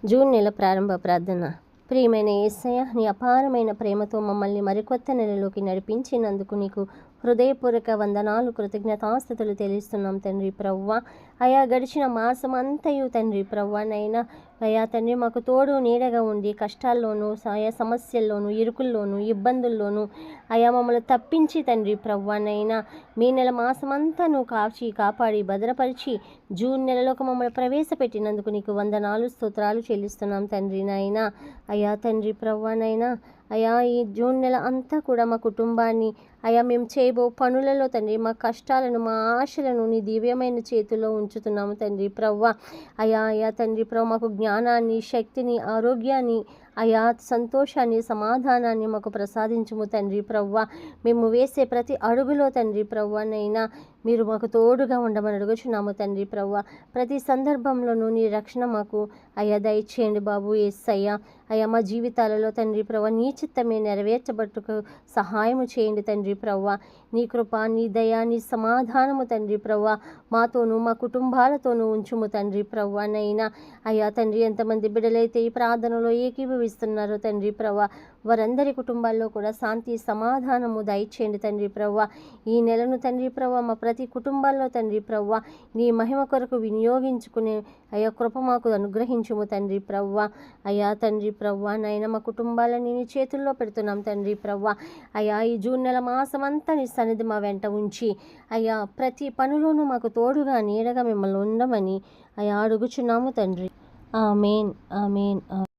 June నెల ప్రారంభ ప్రార్థన. ప్రియమైన యేసయ్య, నీ అపారమైన ప్రేమతో మమ్మల్ని మరికొత్త నెలలోకి నడిపించినందుకు నీకు హృదయపూర్వక వందనాలు, కృతజ్ఞతాస్తుతులు తెలుస్తున్నాం తండ్రి ప్రవ్వా. అయా గడిచిన మాసం అంతయు తండ్రి ప్రవ్వానైనా అయా తండ్రి మాకు తోడు నీడగా ఉండి కష్టాల్లోనూ ఆయా సమస్యల్లోనూ ఇరుకుల్లోనూ ఇబ్బందుల్లోనూ అయా మమ్మల్ని తప్పించి తండ్రి ప్రవ్వానైనా మీ నెల మాసమంతా నువ్వు కాచి కాపాడి భద్రపరిచి జూన్ నెలలోకి మమ్మల్ని ప్రవేశపెట్టినందుకు నీకు వందనాలు స్తోత్రాలు చెల్లిస్తున్నాం తండ్రి నాయనా. అయా తండ్రి ప్రవ్వానైనా అయా ఈ జూన్ నెల అంతా కూడా మా కుటుంబాన్ని అయా మేము చేయబో పనులలో తండ్రి మా కష్టాలను మా ఆశలను నీ దివ్యమైన చేతుల్లో ఉంచుతున్నాము తండ్రి ప్రవ్వా. అయా తండ్రి ప్రవ్వ మాకు జ్ఞానాన్ని, శక్తిని, ఆరోగ్యాన్ని, అయా సంతోషాన్ని, సమాధానాన్ని మాకు ప్రసాదించుము తండ్రి ప్రవ్వా. మేము వేసే ప్రతి అడుగులో తండ్రి ప్రవ్వానైనా మీరు మాకు తోడుగా ఉండమని అడుగుచున్నాము తండ్రి ప్రవ్వా. ప్రతి సందర్భంలోనూ నీ రక్షణ మాకు అయా దయచేయండి బాబు యేసయ్య. అయా మా జీవితాలలో తండ్రి ప్రవ్వ నీ చిత్తమే నెరవేర్చబట్టుకు సహాయము చేయండి తండ్రి ప్రవ్వ. నీ కృప, నీ దయ, నీ సమాధానము తండ్రి ప్రవ్వ మాతోనూ మా కుటుంబాలతోనూ ఉంచుము తండ్రి ప్రవ్వనైనా. అయా తండ్రి ఎంతమంది బిడ్డలైతే ఈ ప్రార్థనలో ఏకీభవిస్తున్నారో తండ్రి ప్రవ్వ వారందరి కుటుంబాల్లో కూడా శాంతి సమాధానము దయచేయండి తండ్రి ప్రవ్వ. ఈ నెలను తండ్రి ప్రవ్వ మా ప్రతి కుటుంబాల్లో తండ్రి ప్రవ్వ నీ మహిమ కొరకు వినియోగించుకునే అయా కృప మాకు అనుగ్రహించుము తండ్రి ప్రవ్వ. అయా తండ్రి ప్రవ్వ నైనా మా కుటుంబాలని నీ చేతుల్లో పెడుతున్నాం తండ్రి ప్రవ్వ. అయా ఈ జూన్ నెల మాసమంతా నీ సన్నిధి మా వెంట ఉంచి అయా ప్రతి పనిలోనూ మాకు తోడుగా నీడగా మిమ్మల్ని ఉండమని అయా అడుగుచున్నాము తండ్రి. ఆమేన్, ఆమేన్.